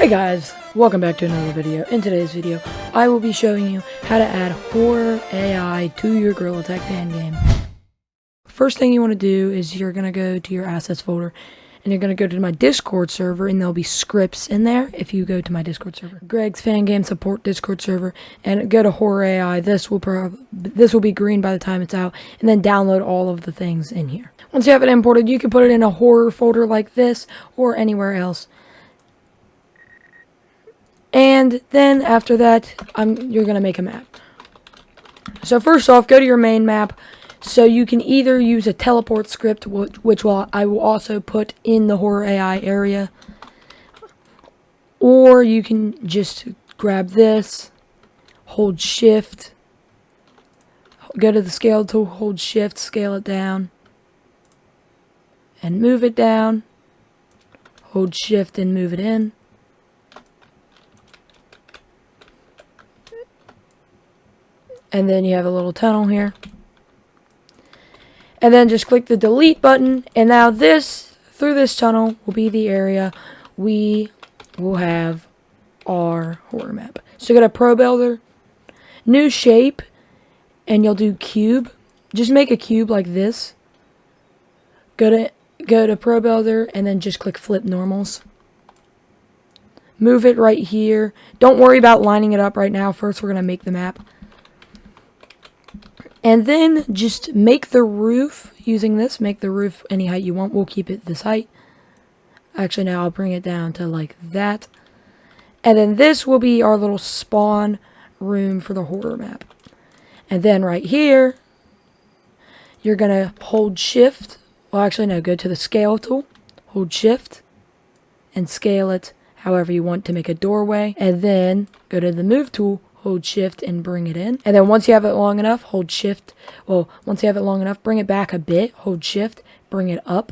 Hey guys, welcome back to another video. In today's video, I will be showing you how to add horror AI to your Gorilla Tag fan game. First thing you want to do is you're going to go to your assets folder and you're going to go to my Discord server, and there'll be scripts in there if you go to my Discord server. Greg's Fan Game Support Discord server, and go to horror AI. This will be green by the time it's out, and then download all of the things in here. Once you have it imported, you can put it in a horror folder like this or anywhere else. And then after that, you're going to make a map. So first off, go to your main map. So you can either use a teleport script, which I will also put in the horror AI area. Or you can just grab this, hold shift, go to the scale tool, hold shift, scale it down, and move it down. Hold shift and move it in. And then you have a little tunnel here. And then just click the delete button. And now through this tunnel will be the area we will have our horror map. So go to Pro Builder, new shape, and you'll do cube. Just make a cube like this. Go to Pro Builder and then just click flip normals. Move it right here. Don't worry about lining it up right now. First we're going to make the map. And then just make the roof using this. Make the roof any height you want. We'll keep it this height. Actually, now I'll bring it down to like that. And then this will be our little spawn room for the horror map. And then right here, you're going to hold shift. Well, actually, no, go to the scale tool. Hold shift and scale it however you want to make a doorway. And then go to the move tool. Hold shift and bring it in. And then once you have it long enough, hold shift. Well, once you have it long enough, bring it back a bit. Hold shift, bring it up.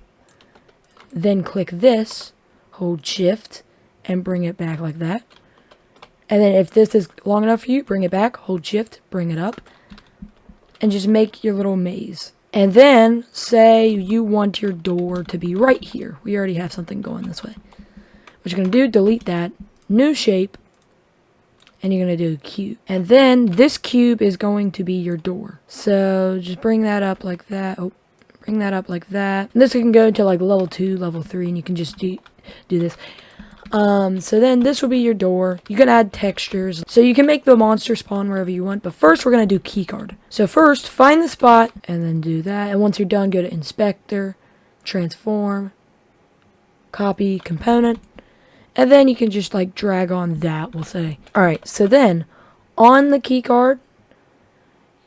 Then click this, hold shift, and bring it back like that. And then if this is long enough for you, bring it back, hold shift, bring it up. And just make your little maze. And then say you want your door to be right here. We already have something going this way. What you're going to do, delete that, new shape, and you're going to do a cube. And then this cube is going to be your door. So just bring that up like that. Oh, bring that up like that. And this can go to like level 2, level 3, and you can just do this. So then this will be your door. You can add textures. So you can make the monster spawn wherever you want. But first we're going to do keycard. So first find the spot and then do that. And once you're done, go to inspector, transform, copy component. And then you can just like drag on that, we'll say. Alright, so then on the keycard,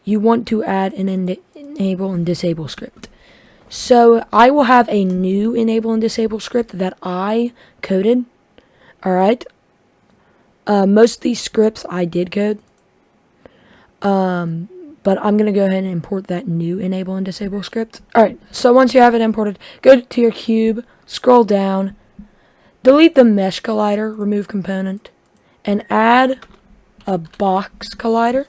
you want to add an enable and disable script. So I will have a new enable and disable script that I coded. Alright. Most of these scripts I did code. But I'm going to go ahead and import that new enable and disable script. Alright, so once you have it imported, go to your cube, scroll down. Delete the mesh collider, remove component, and add a box collider.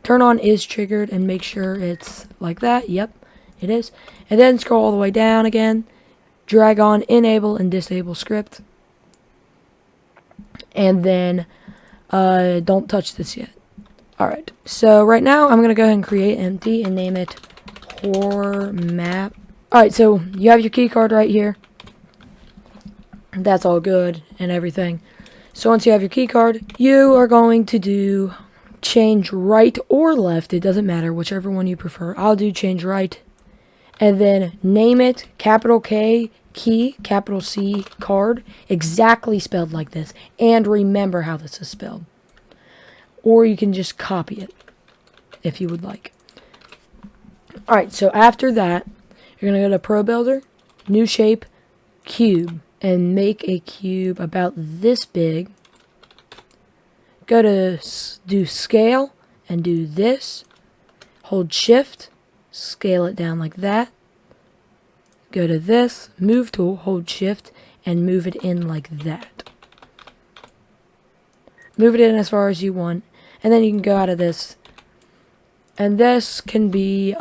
Turn on is triggered and make sure it's like that. Yep, it is. And then scroll all the way down again. Drag on enable and disable script. And then don't touch this yet. Alright, so right now I'm going to go ahead and create empty and name it horror map. Alright, so you have your key card right here. That's all good and everything. So once you have your key card, you are going to do change right or left. It doesn't matter, whichever one you prefer. I'll do change right. And then name it capital K key, capital C card, exactly spelled like this. And remember how this is spelled. Or you can just copy it if you would like. Alright, so after that, you're going to go to Pro Builder, new shape, cube. And make a cube about this big. Go to do scale and do this. Hold shift, scale it down like that. Go to this, move tool, hold shift, and move it in like that. Move it in as far as you want. And then you can go out of this. And this can be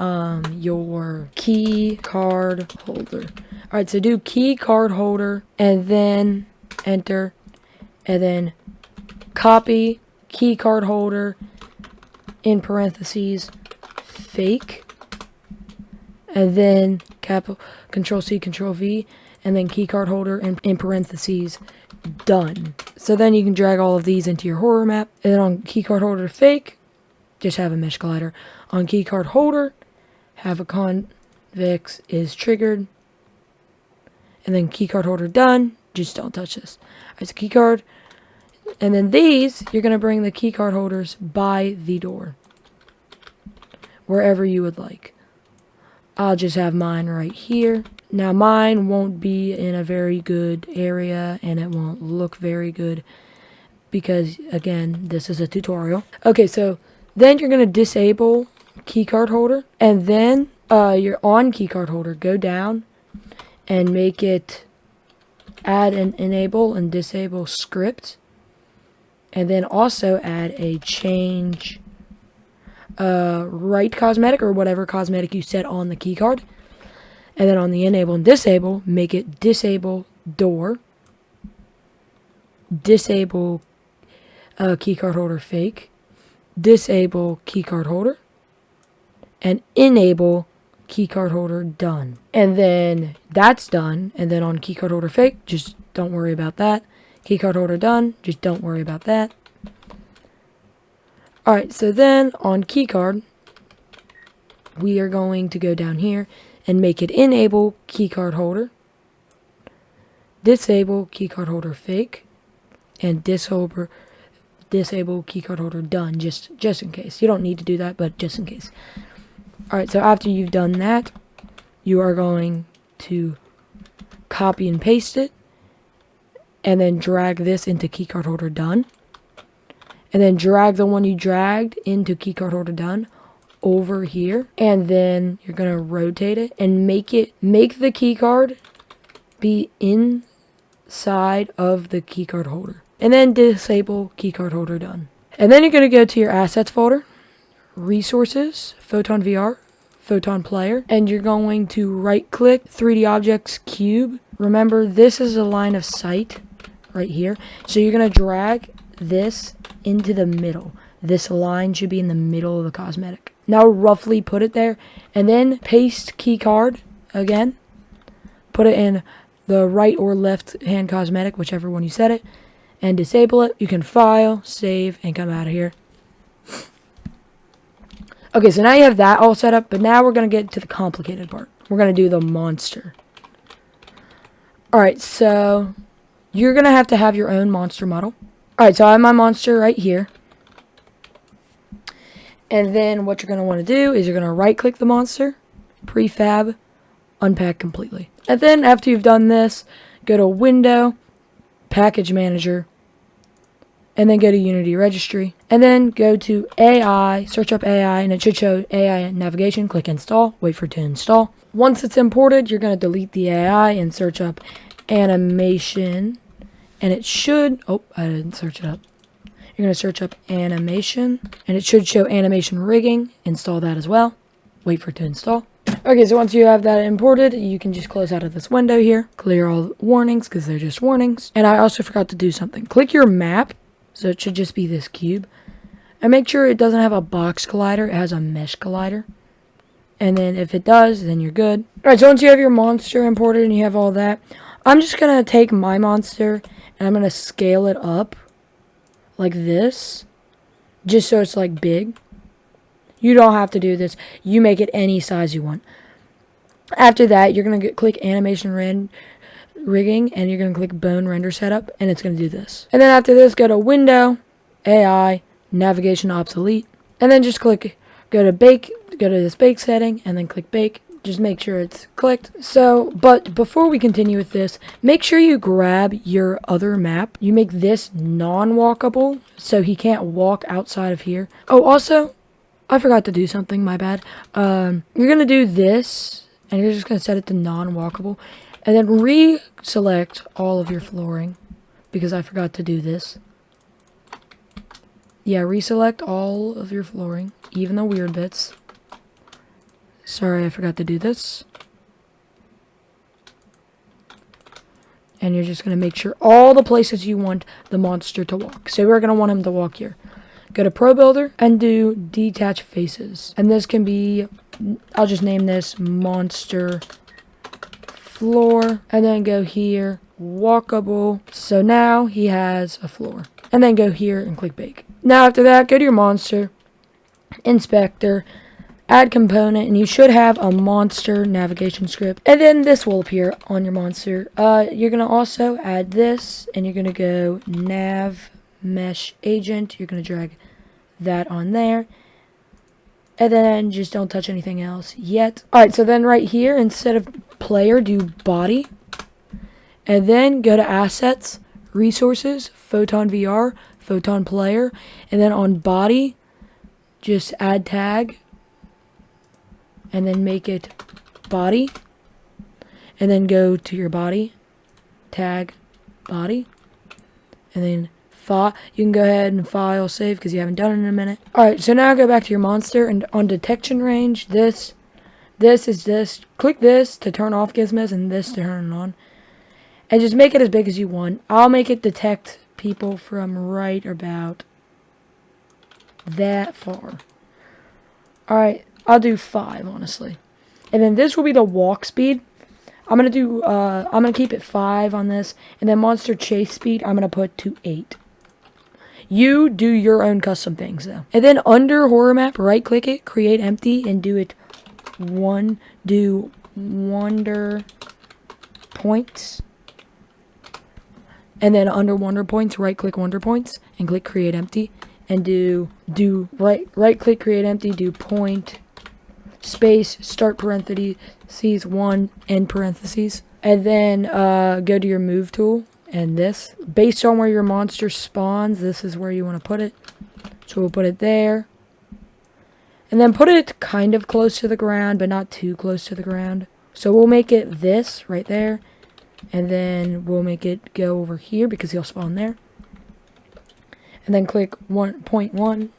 your key card holder. Alright, so do key card holder and then enter. and then copy key card holder in parentheses fake, and then Control C, Control V, and then key card holder in parentheses done. So then you can drag all of these into your horror map, and then on key card holder fake, just have a mesh collider. On key card holder, have a convex is triggered, and then key card holder done. Just don't touch this. Alright, so key card, and then these, you're going to bring the key card holders by the door, wherever you would like. I'll just have mine right here. Now mine won't be in a very good area, and it won't look very good because, again, this is a tutorial. Okay, so then you're going to disable keycard holder, and then you're on keycard holder, go down and make it add and enable and disable script, and then also add a change right cosmetic or whatever cosmetic you set on the keycard. And then on the enable and disable, make it disable door, disable keycard holder fake, disable keycard holder, and enable keycard holder done. And then that's done. And then on keycard holder fake, just don't worry about that. Keycard holder done, just don't worry about that. Alright, so then on keycard, we are going to go down here and make it enable keycard holder, disable keycard holder fake, and disable keycard holder done, just in case. You don't need to do that, but just in case. Alright, so after you've done that, you are going to copy and paste it, and then drag this into keycard holder done, and then drag the one you dragged into keycard holder done over here, and then you're gonna rotate it and make the keycard be inside of the keycard holder, and then disable keycard holder done. And then you're gonna go to your assets folder, resources, Photon VR, Photon Player, and you're going to right click 3D objects cube. Remember, this is a line of sight right here, so you're gonna drag this into the middle. This line should be in the middle of the cosmetic. Now roughly put it there, and then paste keycard again. Put it in the right or left hand cosmetic, whichever one you set it, and disable it. You can file, save, and come out of here. Okay, so now you have that all set up, but now we're going to get to the complicated part. We're going to do the monster. Alright, so you're going to have your own monster model. Alright, so I have my monster right here. And then what you're going to want to do is you're going to right click the monster, prefab, unpack completely. And then after you've done this, go to Window, Package Manager, and then go to Unity Registry. And then go to AI, search up AI, and it should show AI navigation. Click Install, wait for it to install. Once it's imported, you're going to delete the AI and search up Animation. And it should, oh, I didn't search it up. You're going to search up Animation, and it should show Animation Rigging. Install that as well. Wait for it to install. Okay, so once you have that imported, you can just close out of this window here. Clear all warnings, because they're just warnings. And I also forgot to do something. Click your map, so it should just be this cube. And make sure it doesn't have a box collider. It has a mesh collider. And then if it does, then you're good. Alright, so once you have your monster imported and you have all that, I'm just going to take my monster and I'm going to scale it up like this, just so it's like big. You don't have to do this. You make it any size you want. After that, you're going to click Animation Rigging, and you're going to click Bone Render Setup, and it's going to do this. And then after this, go to Window, AI, Navigation Obsolete, and then just go to Bake, go to this Bake setting, and then click Bake. Just make sure it's clicked. So, but before we continue with this, make sure you grab your other map. You make this non-walkable, so he can't walk outside of here. Oh, also, I forgot to do something, my bad. You're going to do this, and you're just going to set it to non-walkable, and then reselect all of your flooring, because I forgot to do this. Yeah, reselect all of your flooring, even the weird bits. Sorry, I forgot to do this. And you're just going to make sure all the places you want the monster to walk. So we're going to want him to walk here. Go to Pro Builder and do detach faces. And this can be, I'll just name this monster floor. And then go here, walkable. So now he has a floor. And then go here and click bake. Now after that, go to your monster, inspector, add component, and you should have a monster navigation script. And then this will appear on your monster. You're going to also add this, and you're going to go nav mesh agent. You're going to drag that on there. And then just don't touch anything else yet. Alright, so then right here, instead of player, do body. And then go to assets, resources, Photon VR, Photon player. And then on body, just add tag. And then make it body. And then go to your body, tag body. And then you can go ahead and file save because you haven't done it in a minute. Alright, so now go back to your monster, and on detection range, this is this. Click this to turn off gizmos and this to turn it on. And just make it as big as you want. I'll make it detect people from right about that far. Alright, I'll do 5, honestly. And then this will be the walk speed. I'm gonna keep it 5 on this. And then monster chase speed, I'm gonna put to 8. You do your own custom things, though. And then under horror map, right-click it, create empty, and do wonder points. And then under wonder points, right-click wonder points, and click create empty, and do right-click create empty, do point, space, start parentheses, 1, end parentheses. And then go to your move tool. And this, based on where your monster spawns, this is where you want to put it. So we'll put it there. And then put it kind of close to the ground, but not too close to the ground. So we'll make it this right there. And then we'll make it go over here because he'll spawn there. And then click 1.1.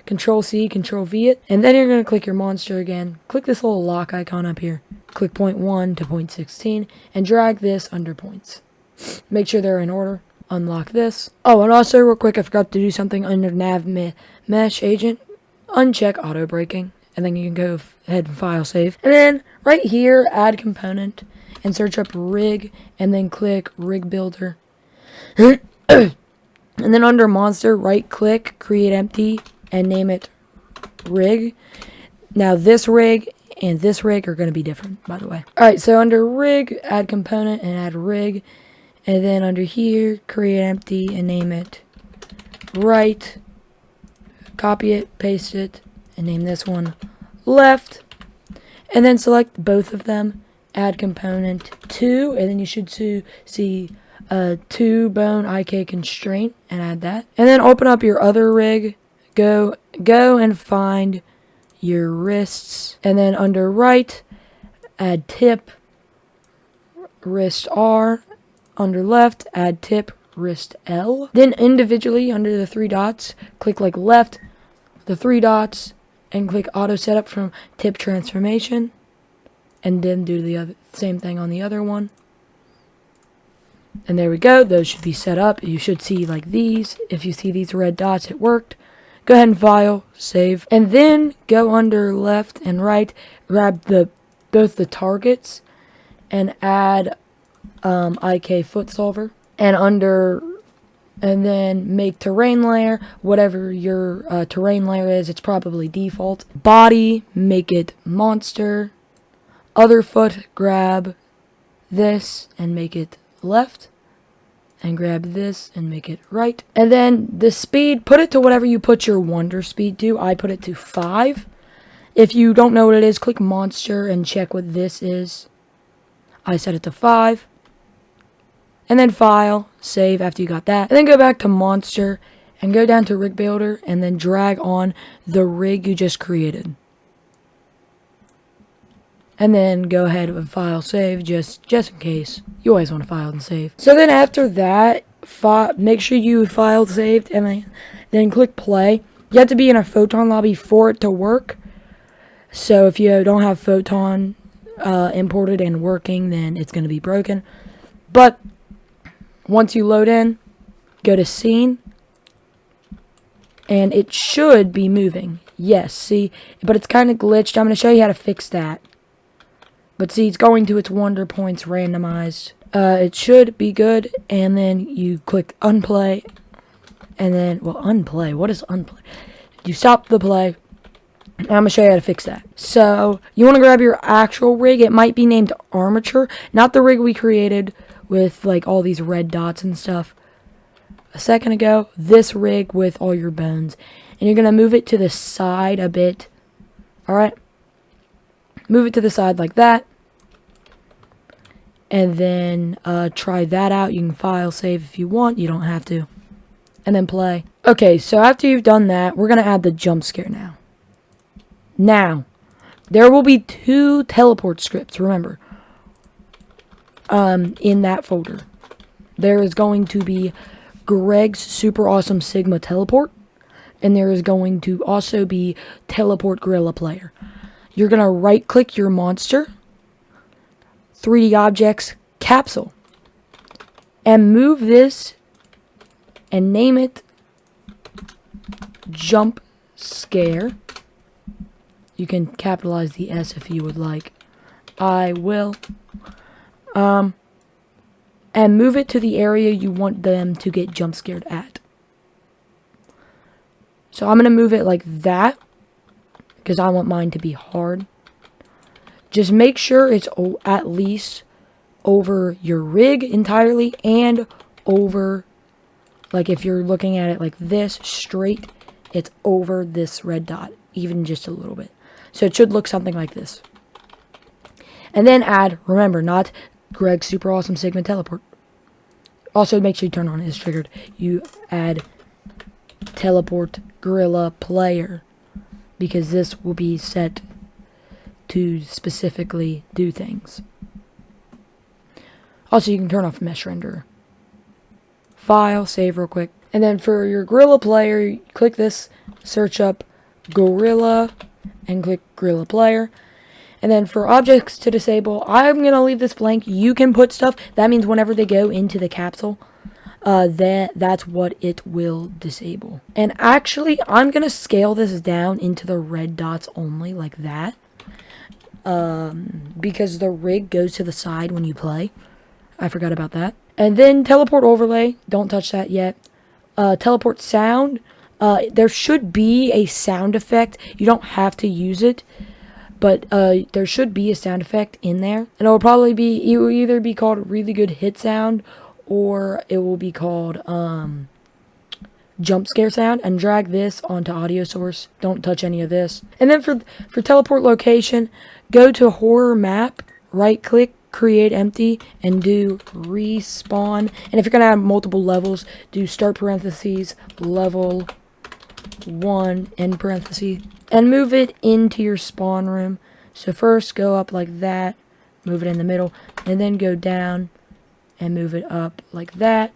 Control C, Control V it. And then you're going to click your monster again. Click this little lock icon up here. Click 0.1 to 0.16. And drag this under points. Make sure they're in order. Unlock this. Oh, and also real quick, I forgot to do something under nav mesh agent. Uncheck auto braking, and then you can go ahead and file save. And then right here, add component, and search up rig, and then click rig builder. And then under monster, right click, create empty, and name it rig. Now this rig and this rig are going to be different, by the way. Alright, so under rig, add component, and add rig. And then under here, create empty and name it right. Copy it, paste it, and name this one left. And then select both of them, add component 2, and then you should see a 2 bone IK constraint, and add that. And then open up your other rig, go and find your wrists, and then under right, add tip, wrist R. Under left, add tip, wrist L. Then individually, under the 3 dots, click like left, the 3 dots, and click auto setup from tip transformation. And then do the same thing on the other one. And there we go. Those should be set up. You should see like these. If you see these red dots, it worked. Go ahead and file, save. And then go under left and right, grab both the targets, and add IK foot solver, and then make terrain layer, whatever your terrain layer is, it's probably default. Body, make it monster. Other foot, grab this and make it left, and grab this and make it right. And then the speed, put it to whatever you put your wonder speed to. I put it to 5. If you don't know what it is, click monster and check what this is. I set it to 5. And then file, save after you got that. And then go back to monster and go down to rig builder and then drag on the rig you just created. And then go ahead and file, save just in case. You always want to file and save. So then after that, make sure you filed, saved, and then click play. You have to be in a Photon lobby for it to work. So if you don't have Photon imported and working, then it's going to be broken. But Once you load in, go to scene, and it should be moving. Yes, see, but it's kind of glitched. I'm going to show you how to fix that. But see, it's going to its wonder points randomized. It should be good, and then you click unplay, and then, well, unplay, what is unplay? You stop the play, and I'm going to show you how to fix that. So, you want to grab your actual rig. It might be named Armature, not the rig we created with, like, all these red dots and stuff a second ago. This rig with all your bones. And you're going to move it to the side a bit. Alright? Move it to the side like that. And then try that out. You can file save if you want. You don't have to. And then play. Okay, so after you've done that, we're going to add the jump scare now. Now, there will be 2 teleport scripts, remember, in that folder. There is going to be Greg's Super Awesome Sigma Teleport, and there is going to also be Teleport Gorilla Player. You're going to right-click your monster, 3D Objects, Capsule, and move this and name it Jump Scare. You can capitalize the S if you would like. I will. And move it to the area you want them to get jump scared at. So I'm going to move it like that, because I want mine to be hard. Just make sure it's at least over your rig entirely, and over, like if you're looking at it like this, straight, it's over this red dot, even just a little bit. So it should look something like this. And then add, remember, not Greg's Super Awesome Sigma Teleport. Also, make sure you turn on is triggered. You add Teleport Gorilla Player, because this will be set to specifically do things. Also, you can turn off Mesh Renderer. File, save real quick. And then for your Gorilla Player, click this, search up Gorilla, and click Gorilla Player. And then for objects to disable, I'm going to leave this blank. You can put stuff. That means whenever they go into the capsule, that's what it will disable. And actually, I'm going to scale this down into the red dots only, like that. Because the rig goes to the side when you play. I forgot about that. And then teleport overlay. Don't touch that yet. Teleport sound. There should be a sound effect. You don't have to use it. But there should be a sound effect in there. And it will probably be, it will either be called really good hit sound, or it will be called jump scare sound. And drag this onto audio source. Don't touch any of this. And then for teleport location, go to horror map, right click, create empty, and do respawn. And if you're going to have multiple levels, do start parentheses, level 1, end parentheses, and move it into your spawn room. So first go up like that, move it in the middle, and then go down and move it up like that,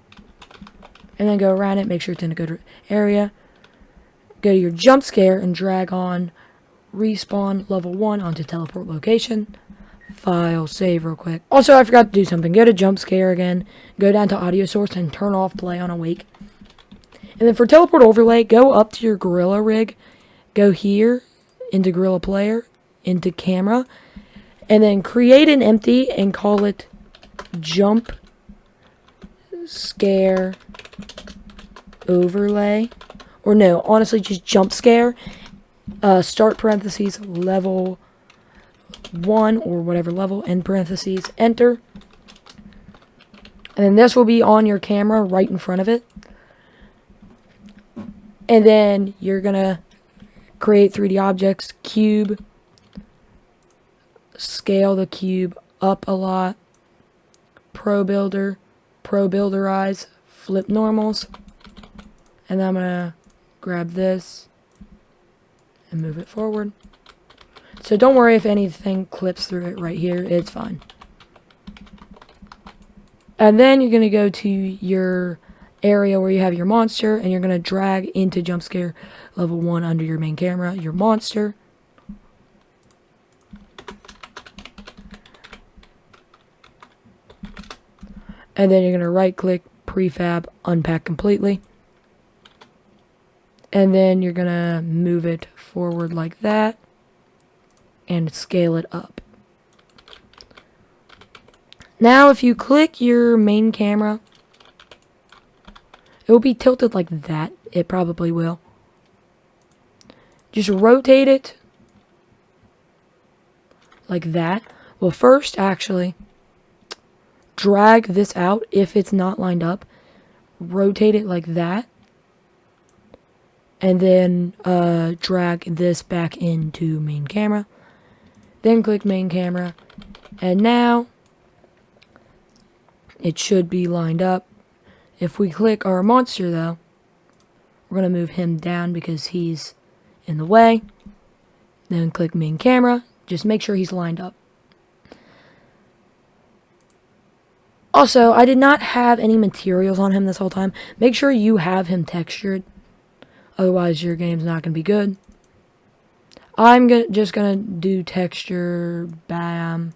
and then go around it, make sure it's in a good area. Go to your jump scare and drag on respawn level 1 onto teleport location. File, save real quick. Also, I forgot to do something. Go to jump scare again, go down to audio source and turn off play on awake. And then for teleport overlay, go up to your Gorilla rig, go here, into Gorilla Player, into camera, and then create an empty and call it Jump Scare Overlay. Or no, honestly, just Jump Scare. Start parentheses, level 1, or whatever level, end parentheses, enter. And then this will be on your camera right in front of it. And then you're going to create 3D objects, cube, scale the cube up a lot, Pro Builderize, flip normals, and then I'm going to grab this and move it forward. So don't worry if anything clips through it right here, it's fine. And then you're going to go to your area where you have your monster, and you're going to drag into jump scare level 1 under your main camera, your monster. And then you're going to right click, prefab, unpack completely. And then you're going to move it forward like that and scale it up. Now if you click your main camera, it will be tilted like that. It probably will. Just rotate it like that. Well, first, actually, drag this out if it's not lined up. Rotate it like that. And then drag this back into main camera. Then click main camera. And now it should be lined up. If we click our monster, though, we're going to move him down because he's in the way. Then click main camera. Just make sure he's lined up. Also, I did not have any materials on him this whole time. Make sure you have him textured. Otherwise, your game's not going to be good. I'm just going to do texture, bam,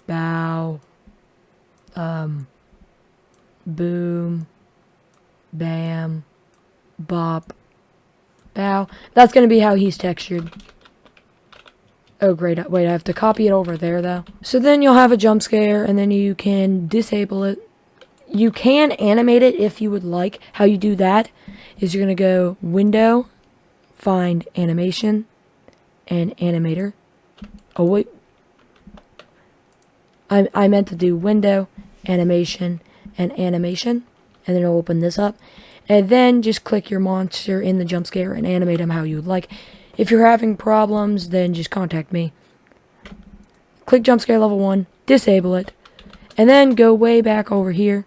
bow, boom, bam, bop, bow. That's going to be how he's textured. Oh, great. Wait, I have to copy it over there, though. So then you'll have a jump scare, and then you can disable it. You can animate it if you would like. How you do that is you're going to go Window, find Animation, and Animator. Oh, wait. I meant to do Window, Animation, and Animation. And then it'll open this up. And then just click your monster in the jump scare and animate him how you would like. If you're having problems, then just contact me. Click jump scare level 1, disable it, and then go way back over here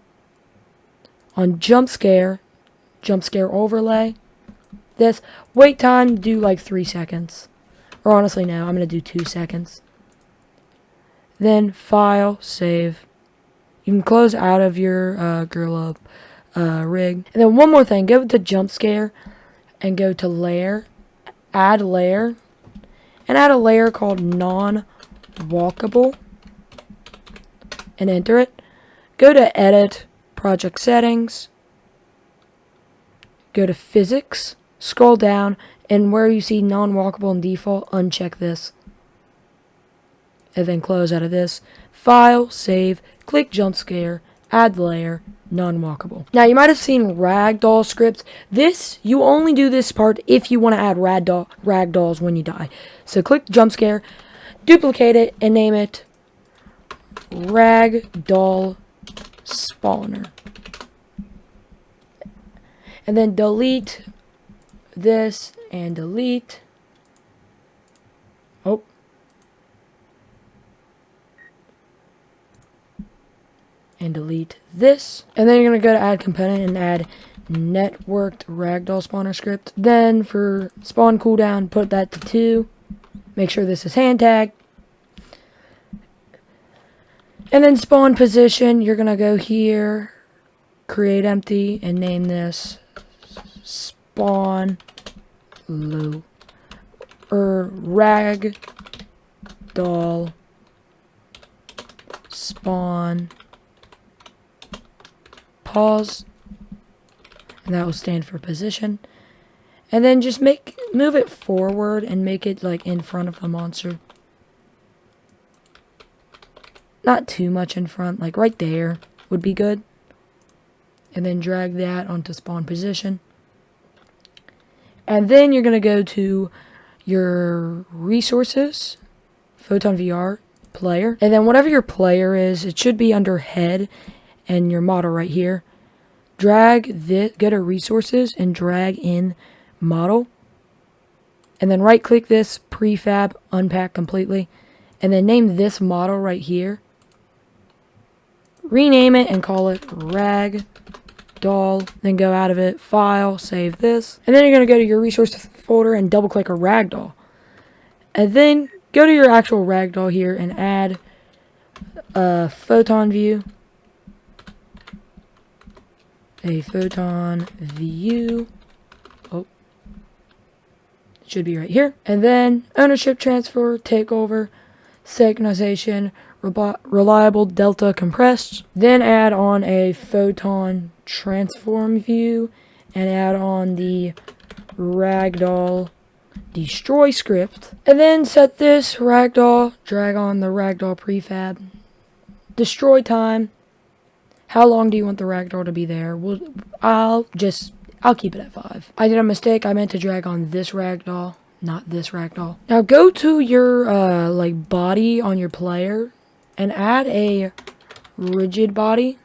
on jump scare overlay. This wait time, do like 3 seconds. Or honestly, no, I'm going to do 2 seconds. Then file, save. You can close out of your Gorilla rig. And then one more thing, go to jump scare and go to layer. Add layer, and add a layer called non-walkable, and enter it. Go to edit, project settings, go to physics, scroll down, and where you see non-walkable and default, uncheck this. And then close out of this. File, save, click jump scare, add layer, non-walkable. Now you might have seen ragdoll scripts. This, you only do this part if you want to add ragdolls when you die. So click jump scare, duplicate it, and name it ragdoll spawner. And then delete this and delete. Oh. And delete this. And then you're going to go to add component and add networked ragdoll spawner script. Then for spawn cooldown, put that to 2. Make sure this is hand tagged. And then spawn position, you're going to go here, create empty, and name this spawn low or ragdoll spawn pause, and that will stand for position. And then just move it forward and make it like in front of the monster. Not too much in front, like right there would be good. And then drag that onto spawn position. And then you're going to go to your resources, Photon VR player. And then whatever your player is, it should be under head and your model right here. Drag this, go to resources and drag in model. And then right click this, prefab, unpack completely. And then name this model right here. Rename it and call it ragdoll. Then go out of it, file, save this. And then you're going to go to your resources folder and double click a ragdoll. And then go to your actual ragdoll here and add a photon view. A photon view. Oh. It should be right here. And then ownership transfer, takeover, synchronization, reliable delta compressed. Then add on a photon transform view and add on the ragdoll destroy script. And then set this ragdoll, drag on the ragdoll prefab. Destroy time. How long do you want the ragdoll to be there? I'll keep it at 5. I did a mistake. I meant to drag on this ragdoll, not this ragdoll. Now go to your like body on your player and add a rigid body.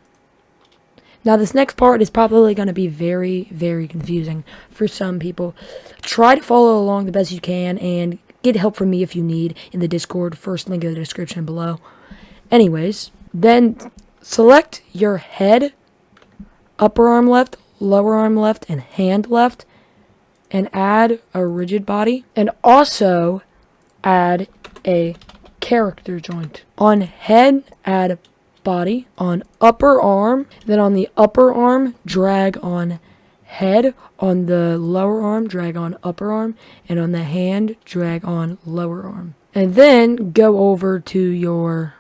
Now this next part is probably going to be very, very confusing for some people. Try to follow along the best you can and get help from me if you need in the Discord. First link in the description below. Anyways, then select your head, upper arm left, lower arm left, and hand left, and add a rigid body, and also add a character joint. On head, add body. On upper arm, then on the upper arm, drag on head. On the lower arm, drag on upper arm, and on the hand, drag on lower arm. And then go over to your,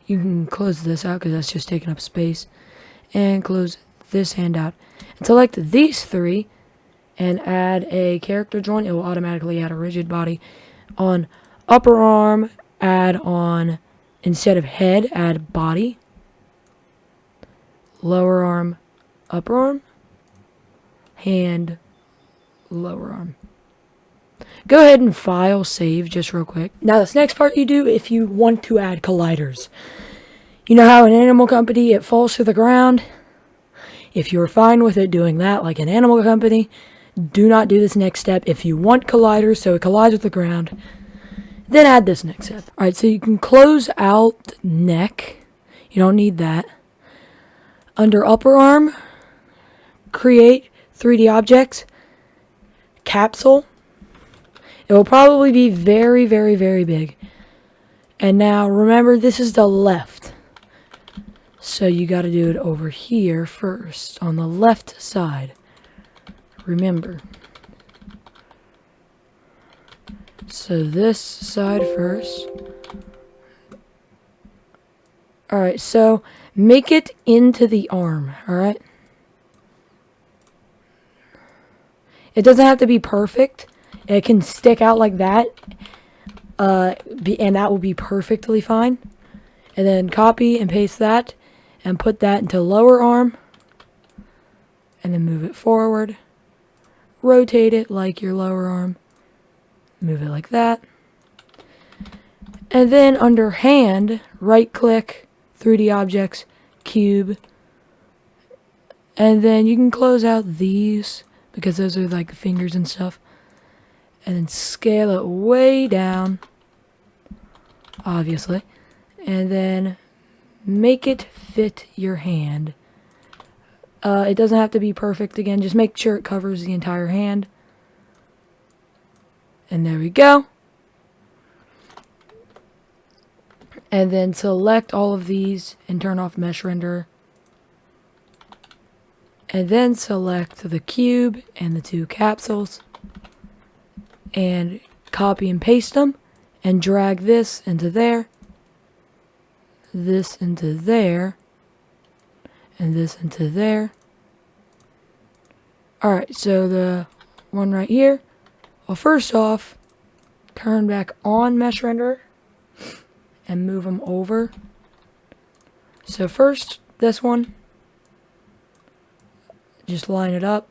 you can close this out because that's just taking up space, and close this hand out. And select these 3 and add a character joint. It will automatically add a rigid body. On upper arm, add on, instead of head, add body. Lower arm, upper arm. Hand, lower arm. Go ahead and file save just real quick. Now this next part you do if you want to add colliders. You know how in Animal Company it falls to the ground? If you're fine with it doing that like in Animal Company, do not do this next step. If you want colliders so it collides with the ground, then add this next step. Alright, so you can close out neck. You don't need that. Under upper arm, create 3D objects, capsule. It will probably be very, very, very big. And now remember, this is the left. So you got to do it over here first, on the left side. Remember. So this side first. Alright, so make it into the arm, alright? It doesn't have to be perfect. It can stick out like that. And that will be perfectly fine. And then copy and paste that. And put that into lower arm. And then move it forward. Rotate it like your lower arm. Move it like that. And then under hand, right click, 3D objects, cube. And then you can close out these because those are like fingers and stuff. And then scale it way down, obviously. And then make it fit your hand. It doesn't have to be perfect again. Just make sure it covers the entire hand. And there we go. And then select all of these and turn off mesh render. And then select the cube and the 2 capsules. And copy and paste them. And drag this into there. This into there. And this into there. Alright, so the one right here. Well, first off, turn back on mesh render and move them over. So first, this one, just line it up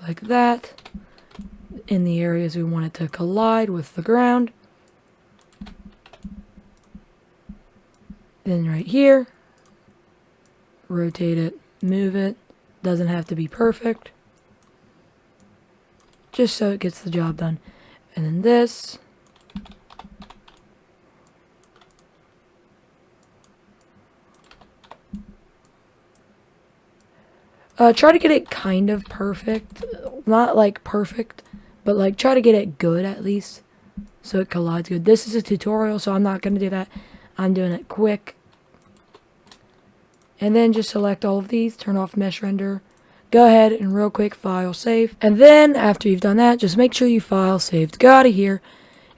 like that in the areas we want it to collide with the ground. Then right here, rotate it, move it. Doesn't have to be perfect. Just so it gets the job done. And then this. Try to get it kind of perfect. Not like perfect, but like try to get it good at least. So it collides good. This is a tutorial, so I'm not going to do that. I'm doing it quick. And then just select all of these, turn off mesh render. Go ahead and real quick file save. And then after you've done that, just make sure you file saved. Go out of here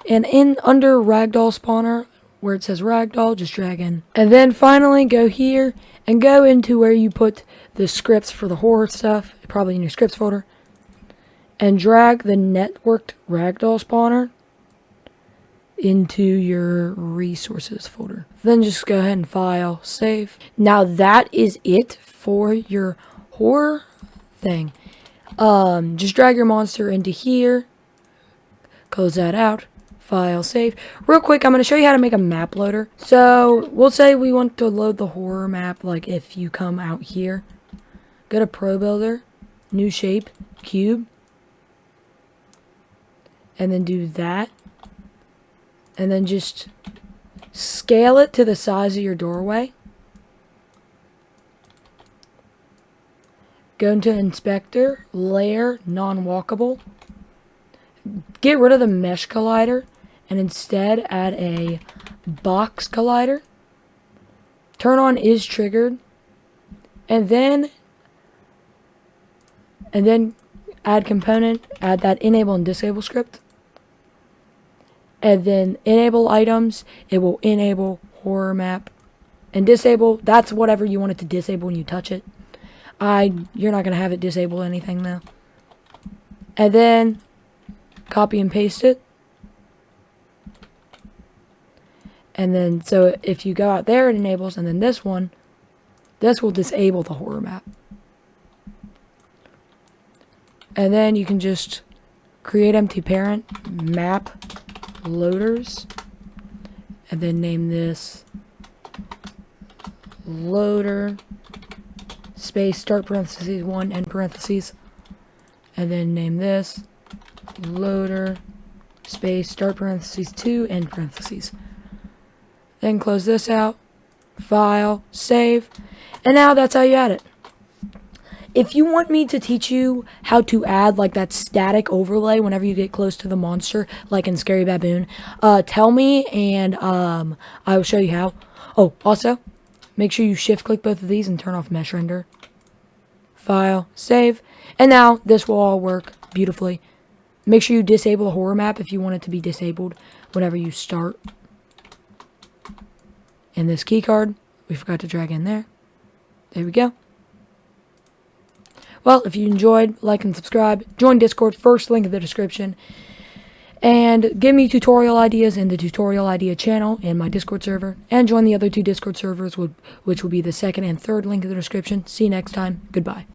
And under ragdoll spawner, where it says ragdoll, just drag in. And then finally go here and go into where you put the scripts for the horror stuff, probably in your scripts folder. And drag the networked ragdoll spawner into your resources folder. Then just go ahead and file, save. Now that is it for your horror thing. Just drag your monster into here, close that out, file, save. Real quick, I'm going to show you how to make a map loader. So we'll say we want to load the horror map. Like if you come out here, go to Pro Builder, new shape, cube, and then do that. And then just scale it to the size of your doorway. Go into Inspector, Layer, Non-Walkable. Get rid of the Mesh Collider and instead add a Box Collider. Turn on Is Triggered. And then add component, add that Enable and Disable script. And then enable items, it will enable horror map. And disable, that's whatever you want it to disable when you touch it. You're not going to have it disable anything though. And then copy and paste it. And then, so if you go out there, it enables, and then this one, this will disable the horror map. And then you can just create empty parent, map loaders, and then name this loader space start parentheses 1 end parentheses, and then name this loader space start parentheses 2 end parentheses. Then close this out, file, save, and now that's how you add it. If you want me to teach you how to add like that static overlay whenever you get close to the monster, like in Scary Baboon, tell me and I will show you how. Oh, also, make sure you shift click both of these and turn off mesh render. File, save, and now this will all work beautifully. Make sure you disable the horror map if you want it to be disabled whenever you start. And this key card, we forgot to drag in there. There we go. Well, if you enjoyed, like and subscribe. Join Discord, first link in the description. And give me tutorial ideas in the tutorial idea channel in my Discord server. And join the other 2 Discord servers, which will be the second and third link in the description. See you next time. Goodbye.